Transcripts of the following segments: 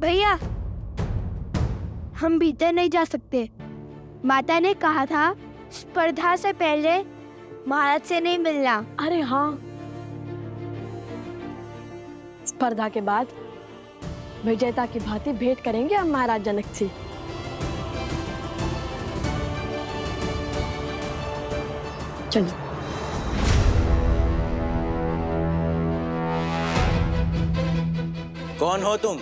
भैया, हम भीतर नहीं जा सकते। माता ने कहा था स्पर्धा से पहले महाराज से नहीं मिलना। अरे हाँ, स्पर्धा के बाद विजेता की भांति भेंट करेंगे हम महाराज जनक से। चलिए। कौन हो तुम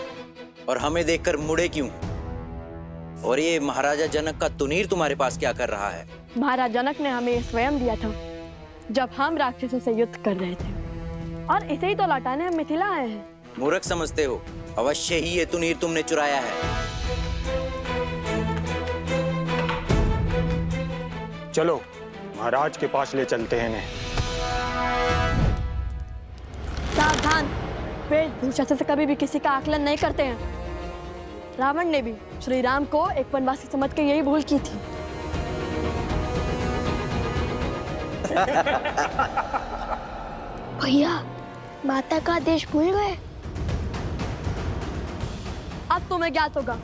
और हमें देखकर मुड़े क्यों? और ये महाराजा जनक का तुनीर तुम्हारे पास क्या कर रहा है? महाराज जनक ने हमें स्वयं दिया था जब हम राक्षसों से युद्ध कर रहे थे, और इसे ही तो लौटाने हम मिथिला आए हैं। मूर्ख समझते हो? अवश्य ही ये तुनीर तुमने चुराया है। चलो महाराज के पास ले चलते हैं इन्हें। सावधान, वेशभूषा से कभी भी किसी का आकलन नहीं करते हैं। रावण ने भी श्री राम को एक वनवासी समझ के यही भूल की थी। भैया, माता का आदेश भूल गए? अब तुम्हें ज्ञात होगा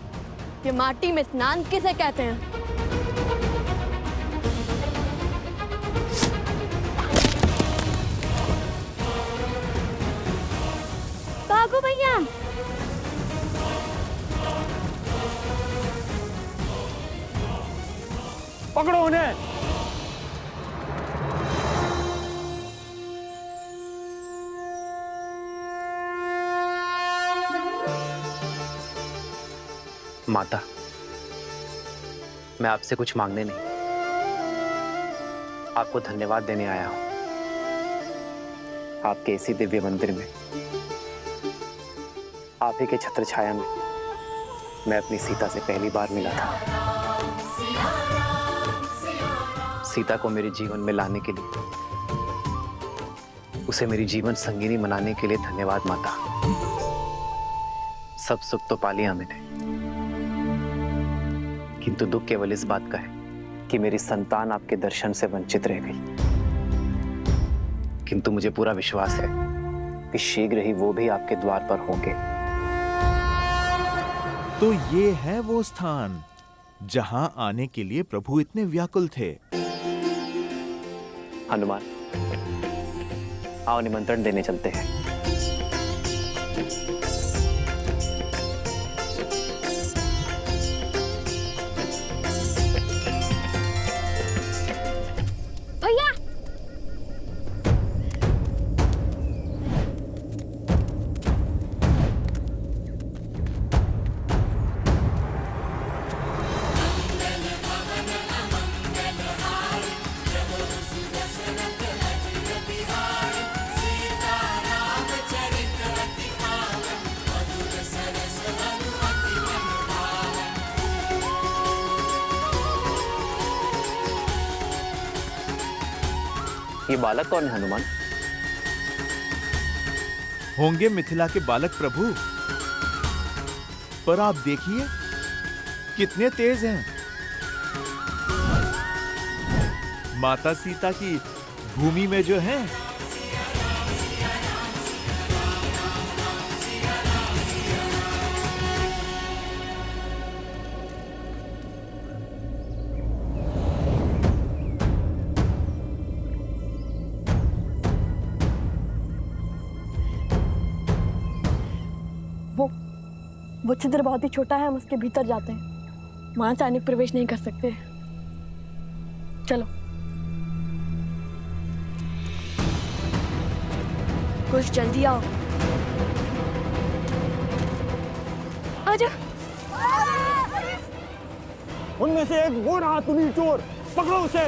कि माटी में स्नान किसे कहते हैं। भागो भैया। पकड़ो उन्हें। माता, मैं आपसे कुछ मांगने नहीं, आपको धन्यवाद देने आया हूं। आपके इसी दिव्य मंदिर में, आप ही के छत्र छाया में मैं अपनी सीता से पहली बार मिला था। सीता को मेरे जीवन में लाने के लिए, उसे मेरी जीवन संगिनी बनाने के लिए धन्यवाद माता। सब सुख तो पा लिया मैंने, किंतु दुख केवल इस बात का है कि मेरी संतान आपके दर्शन से वंचित रह गई। किंतु मुझे पूरा विश्वास है कि शीघ्र ही वो भी आपके द्वार पर होंगे। तो ये है वो स्थान जहां आने के लिए प्रभु इतने व्याकुल थे। हनुमान, आओ निमंत्रण देने चलते हैं। भैया, ये बालक कौन है हनुमान? होंगे मिथिला के बालक प्रभु, पर आप देखिए कितने तेज हैं। माता सीता की भूमि में जो है, वो छिद्र बहुत ही छोटा है, हम उसके भीतर जाते हैं। वहां से अनेक प्रवेश नहीं कर सकते। चलो। कुछ जल्दी आओ। आजा। उनमें से एक वो रहा तुनीर चोर, पकड़ो उसे।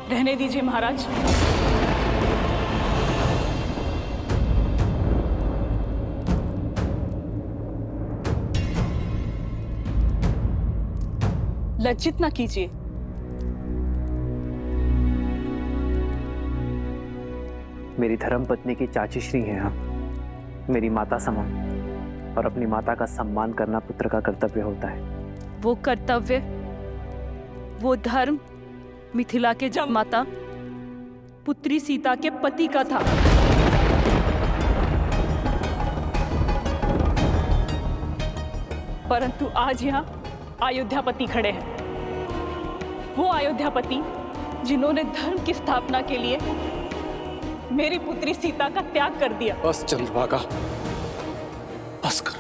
रहने दीजिए महाराज। लज्जित न कीजिए। मेरी धर्मपत्नी की चाची श्री हैं आप, मेरी माता समान, और अपनी माता का सम्मान करना पुत्र का कर्तव्य होता है। वो कर्तव्य, वो धर्म मिथिला के जमाता पुत्री सीता के पति का था। परंतु आज यहाँ अयोध्यापति खड़े हैं। वो अयोध्यापति जिन्होंने धर्म की स्थापना के लिए मेरी पुत्री सीता का त्याग कर दिया। बस चंद्रभागा, बस कर।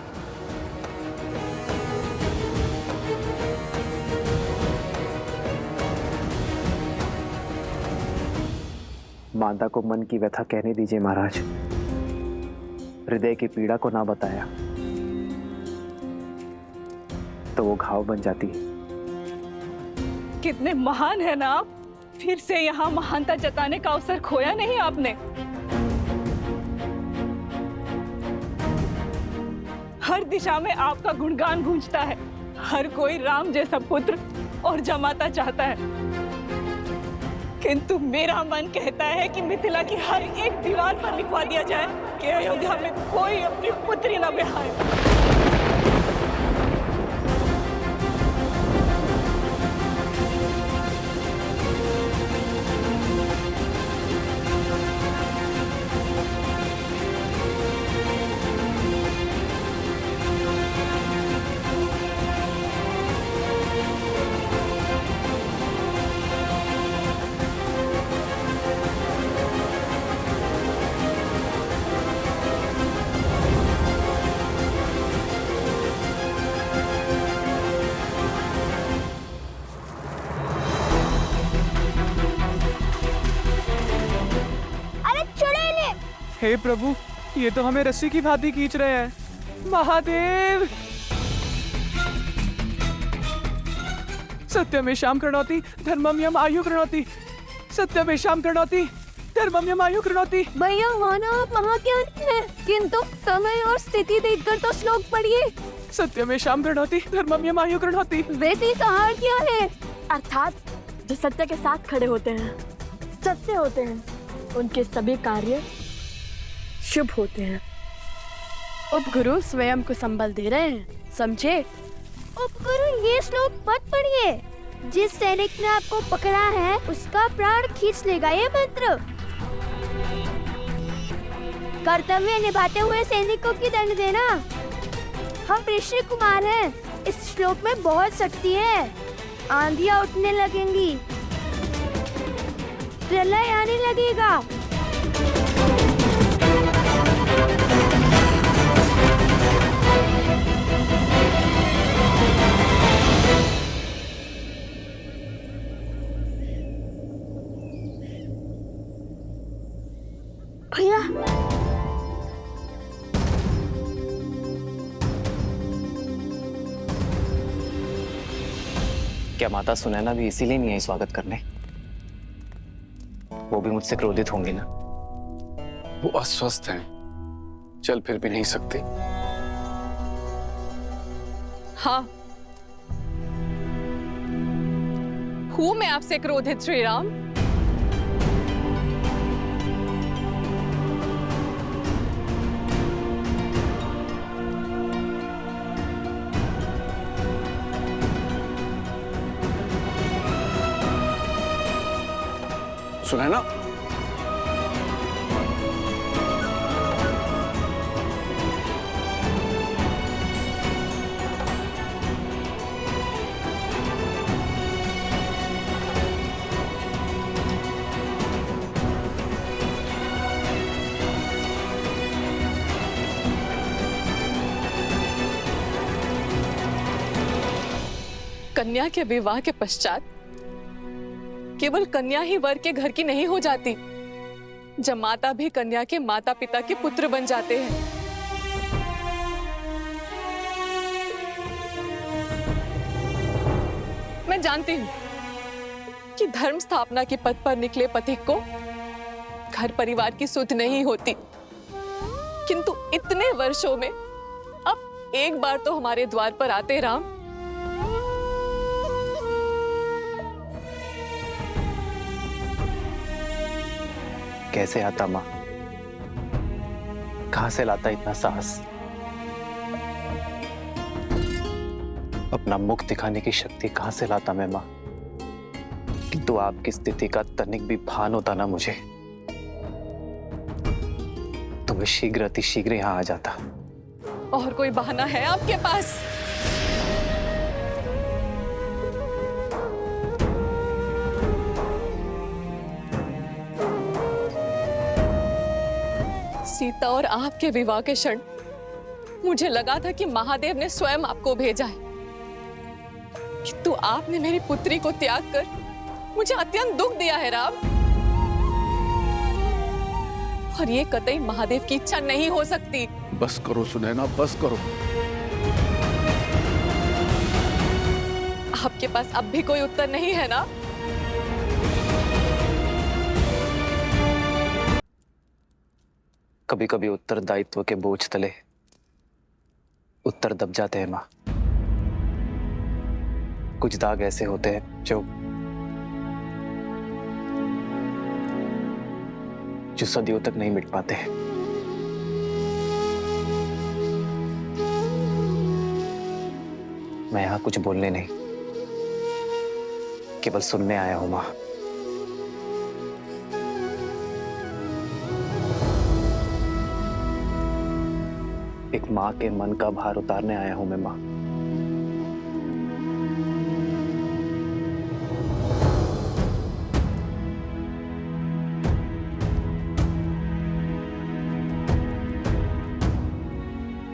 माता को मन की व्यथा कहने दीजिए महाराज। हृदय की पीड़ा को ना बताया तो वो घाव बन जाती है। कितने महान है ना आप, फिर से यहाँ महानता जताने का अवसर खोया नहीं आपने। हर दिशा में आपका गुणगान गूंजता है। हर कोई राम जैसा पुत्र और जमाता चाहता है, किंतु मेरा मन कहता है कि मिथिला की हर एक दीवार पर लिखवा दिया जाए कि अयोध्या में कोई अपनी पुत्री न ब्याहे। हे प्रभु, ये तो हमें रस्सी की भांति खींच रहे हैं। महादेव! सत्यमेषां कृणोति धर्मम यम आयु कृणोति, सत्यमेषां कृणोति धर्मम यम आयु कृणोति। भैया माना आप महाज्ञानी हैं, किंतु समय और स्थिति देखकर तो श्लोक पढ़िए। सत्यमेषां कृणोति धर्मम यम आयु कृणोति। वैसे सहार क्या है? अर्थात जो सत्य के साथ खड़े होते हैं, सत्य होते हैं, उनके सभी कार्य शुभ होते हैं। उपगुरु स्वयं को संबल दे रहे हैं, समझे? उपगुरु ये श्लोक मत पढ़िए। जिस सैनिक ने आपको पकड़ा है उसका प्राण खींच लेगा ये मंत्र। कर्तव्य निभाते हुए सैनिकों की दंड देना। हम ऋषि कुमार हैं। इस श्लोक में बहुत शक्ति है। आंधियां उठने लगेंगी, प्रलय आने लगेगा। भैया, क्या माता सुनैना भी इसीलिए नहीं आई स्वागत करने? वो भी मुझसे क्रोधित होंगी ना? वो अस्वस्थ हैं, चल फिर भी नहीं सकती। हाँ, हूं मैं आपसे क्रोधित श्री राम। सुनैना, कन्या के विवाह के पश्चात केवल कन्या ही वर के घर की नहीं हो जाती, जमाता भी कन्या के माता पिता के पुत्र बन जाते हैं। मैं जानती हूं कि धर्म स्थापना के पद पर निकले पथिक को घर परिवार की सुध नहीं होती, किंतु इतने वर्षों में अब एक बार तो हमारे द्वार पर आते राम। कैसे आता माँ? कहां से लाता इतना साहस? अपना मुख दिखाने की शक्ति कहां से लाता मैं माँ? किंतु आपकी स्थिति का तनिक भी भान होता ना मुझे, तो मैं शीघ्र अतिशीघ्र यहाँ आ जाता। और कोई बहाना है आपके पास? सीता और आपके विवाह के क्षण मुझे लगा था कि महादेव ने स्वयं आपको भेजा है, किंतु आपने मेरी पुत्री को त्याग कर मुझे अत्यंत दुख दिया है राम। और ये कतई महादेव की इच्छा नहीं हो सकती। बस करो सुनैना, बस करो। आपके पास अब भी कोई उत्तर नहीं है ना? कभी कभी उत्तरदायित्व के बोझ तले उत्तर दब जाते हैं माँ। कुछ दाग ऐसे होते हैं जो सदियों तक नहीं मिट पाते। मैं यहां कुछ बोलने नहीं, केवल सुनने आया हूं मां। एक मां के मन का भार उतारने आया हूं मैं मां।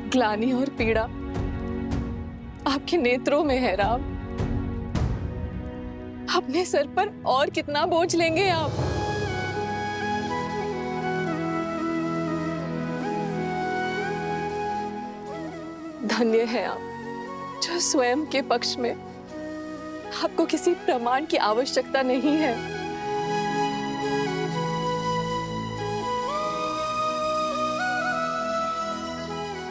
ग्लानि और पीड़ा आपके नेत्रों में है राम। अपने सर पर और कितना बोझ लेंगे आप? धन्य है आप जो स्वयं के पक्ष में आपको किसी प्रमाण की आवश्यकता नहीं है।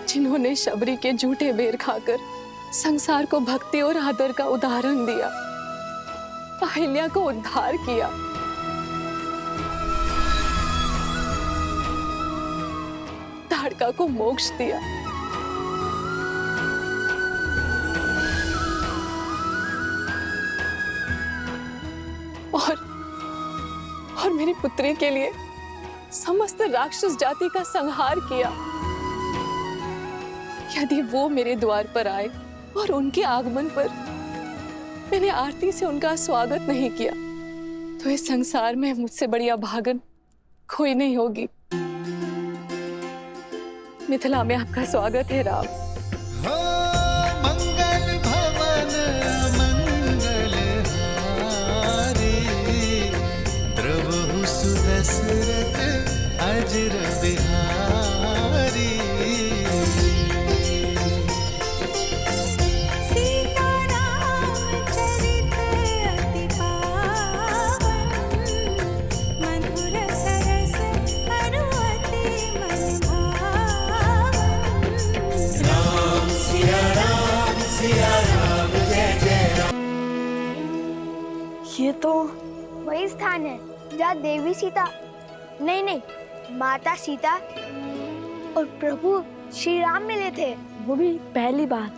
जिन्होंने शबरी के झूठे बेर खाकर संसार को भक्ति और आदर का उदाहरण दिया, अहिल्या को उद्धार किया, ताड़का को मोक्ष दिया, और मेरी पुत्री के लिए समस्त राक्षस जाति का संहार किया। यदि वो मेरे द्वार पर आए और उनके आगमन पर मैंने आरती से उनका स्वागत नहीं किया, तो इस संसार में मुझसे बड़ी अभागन कोई नहीं होगी। मिथिला में आपका स्वागत है राम। मंगल भवन मंगल हारी, द्रवहु सुदशरथ अजर बिहारी। ये तो वही स्थान है जहाँ देवी सीता नहीं, माता सीता और प्रभु श्री राम मिले थे, वो भी पहली बार।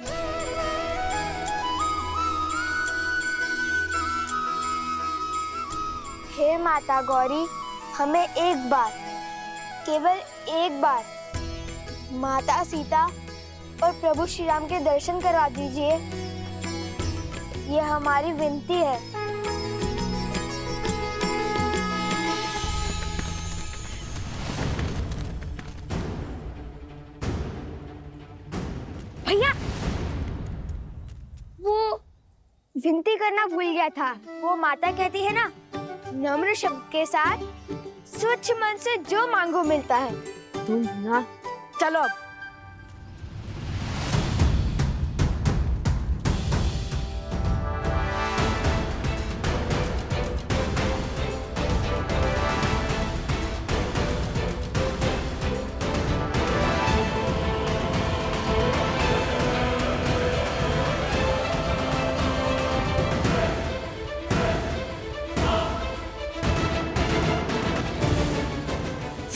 हे माता गौरी, हमें एक बार, केवल एक बार माता सीता और प्रभु श्री राम के दर्शन करवा दीजिए। ये हमारी विनती है। भैया, वो विनती करना भूल गया था। वो माता कहती है ना, नम्र शब्द के साथ स्वच्छ मन से जो मांगो मिलता है। तुम ना, चलो अब।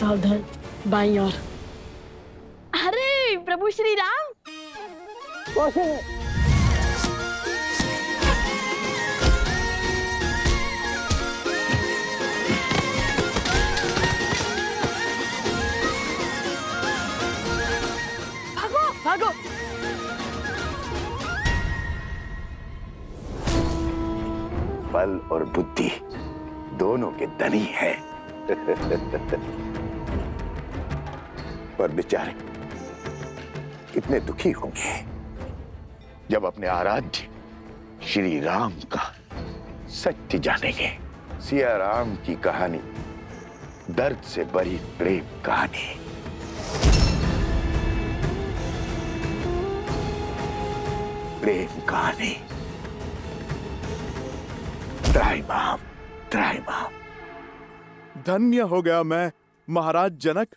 सावधान, बाईं ओर। अरे प्रभु श्री राम। भागो भागो। बल और बुद्धि दोनों के धनी हैं। पर बेचारे कितने दुखी होंगे जब अपने आराध्य श्री राम का सत्य जानेंगे। सिया राम की कहानी दर्द से भरी प्रेम कहानी। प्रेम कहानी। त्राहिमाम, त्राहिमाम। धन्य हो गया मैं महाराज जनक,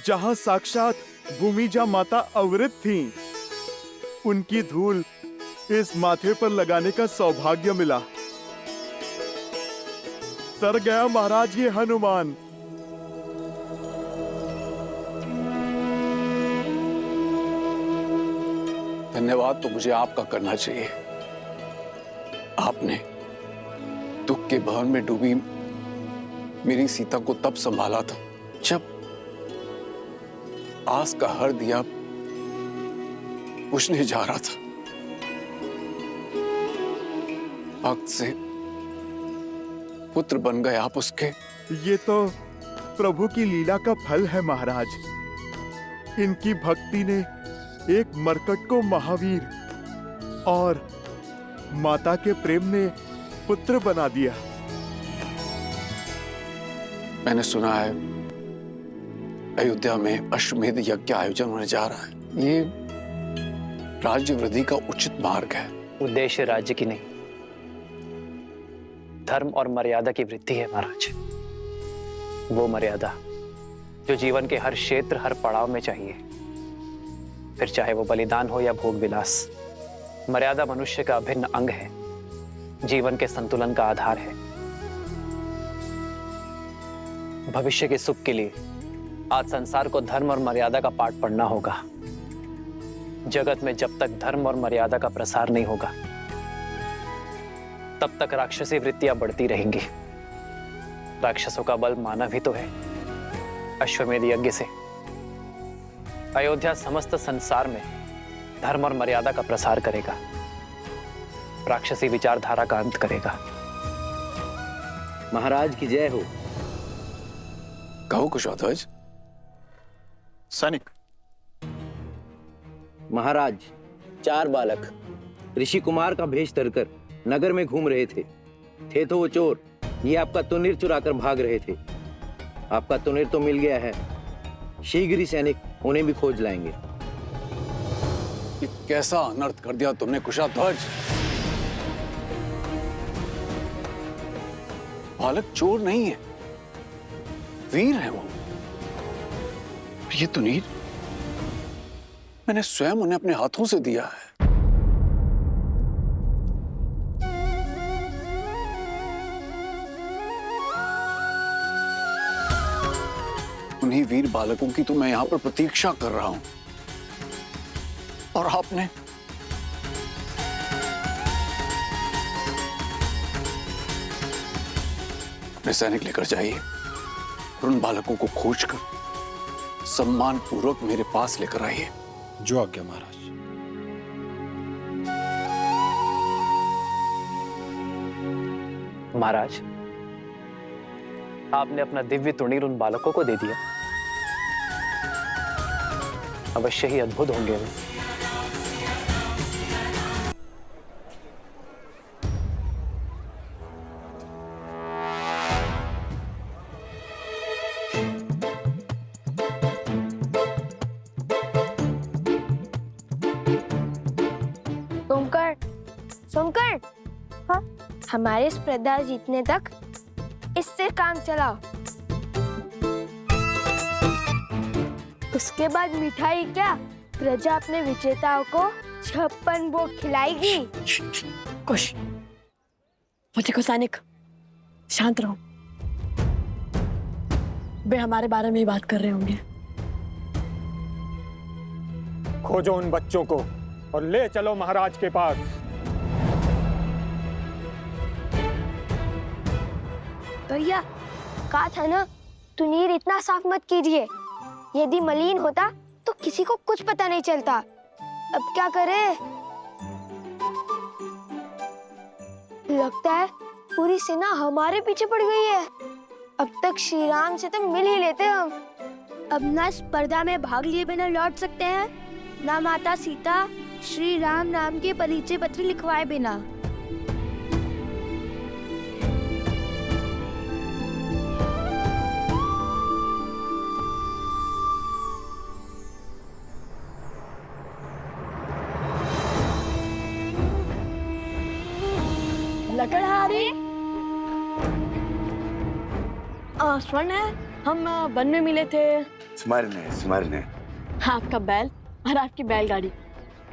जहां साक्षात भूमिजा माता अवृत थीं। उनकी धूल इस माथे पर लगाने का सौभाग्य मिला। तर गया महाराज ये हनुमान। धन्यवाद तो मुझे आपका करना चाहिए। आपने दुख के भवन में डूबी मेरी सीता को तब संभाला था जब आस का हर दिया बुझने जा रहा था। भक्त से पुत्र बन गए आप उसके। ये तो प्रभु की लीला का फल है महाराज। इनकी भक्ति ने एक मरकट को महावीर और माता के प्रेम ने पुत्र बना दिया। मैंने सुना है अयोध्या में अश्वमेध यज्ञ का आयोजन होने जा रहा है। ये राज्य वृद्धि का उचित मार्ग है। उद्देश्य राज्य की नहीं, धर्म और मर्यादा की वृद्धि है महाराज। वो मर्यादा जो जीवन के हर क्षेत्र, हर पड़ाव में चाहिए, फिर चाहे वो बलिदान हो या भोग विलास। मर्यादा मनुष्य का अभिन्न अंग है, जीवन के संतुलन का आधार है। भविष्य के सुख के लिए आज संसार को धर्म और मर्यादा का पाठ पढ़ना होगा। जगत में जब तक धर्म और मर्यादा का प्रसार नहीं होगा, तब तक राक्षसी वृत्तियां बढ़ती रहेंगी। राक्षसों का बल मानव ही तो है। अश्वमेध यज्ञ से अयोध्या समस्त संसार में धर्म और मर्यादा का प्रसार करेगा, राक्षसी विचारधारा का अंत करेगा। महाराज की जय हो। कहो कुशध्वज। सैनिक। महाराज, 4 बालक ऋषि कुमार का भेष धरकर नगर में घूम रहे थे तो वो चोर। ये आपका तुनीर चुराकर भाग रहे थे। आपका तुनीर तो मिल गया है। शीघ्र ही सैनिक उन्हें भी खोज लाएंगे। ये कैसा अनर्थ कर दिया तुमने कुशध्वज। बालक चोर नहीं है, वीर है वो। ये तुनीर मैंने स्वयं उन्हें अपने हाथों से दिया है। उन्हीं वीर बालकों की तो मैं यहां पर प्रतीक्षा कर रहा हूं, और आपने अपने सैनिक लेकर जाइए और उन बालकों को खोजकर सम्मान पूर्वक मेरे पास लेकर आइए। जो आज्ञा महाराज। महाराज, आपने अपना दिव्य तुणीर उन बालकों को दे दिया। अवश्य ही अद्भुत होंगे वे। सुनकर, हाँ, हमारे स्पर्धा जीतने तक इससे काम चलाओ। उसके बाद मिठाई क्या, प्रजा अपने विजेताओं को 56 भोग खिलाएगी। कुश, मुझे को सैनिक, शांत रहो। वे हमारे बारे में ही बात कर रहे होंगे। खोजो उन बच्चों को और ले चलो महाराज के पास। भैया कहा था ना, तुनीर इतना साफ मत कीजिए। यदि मलिन होता तो किसी को कुछ पता नहीं चलता। अब क्या करें? लगता है पूरी सेना हमारे पीछे पड़ गई है। अब तक श्री राम से तो मिल ही लेते हम। अब ना स्पर्धा में भाग लिए बिना लौट सकते हैं, ना माता सीता श्री राम नाम के परिचय पत्र लिखवाए बिना। लकड़हारी स्वर्ण है, हम वन में मिले थे। स्मरण है, स्मरण है। आपका बैल और आपकी बैलगाड़ी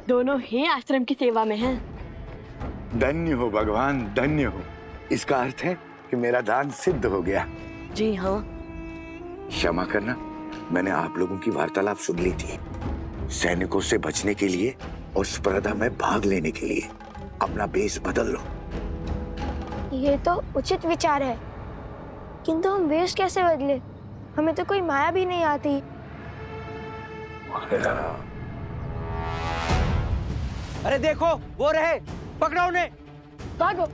दोनों ही आश्रम की सेवा में हैं। धन्य हो भगवान, धन्य हो। इसका अर्थ है कि मेरा दान सिद्ध हो गया। जी हाँ। क्षमा करना, मैंने आप लोगों की वार्तालाप सुन ली थी। सैनिकों से बचने के लिए और स्पर्धा में भाग लेने के लिए अपना बेस बदल लो। ये तो उचित विचार है, किंतु हम वेश कैसे बदले? हमें तो कोई माया भी नहीं आती। अरे देखो, वो रहे, पकड़ो उन्हें। भागो।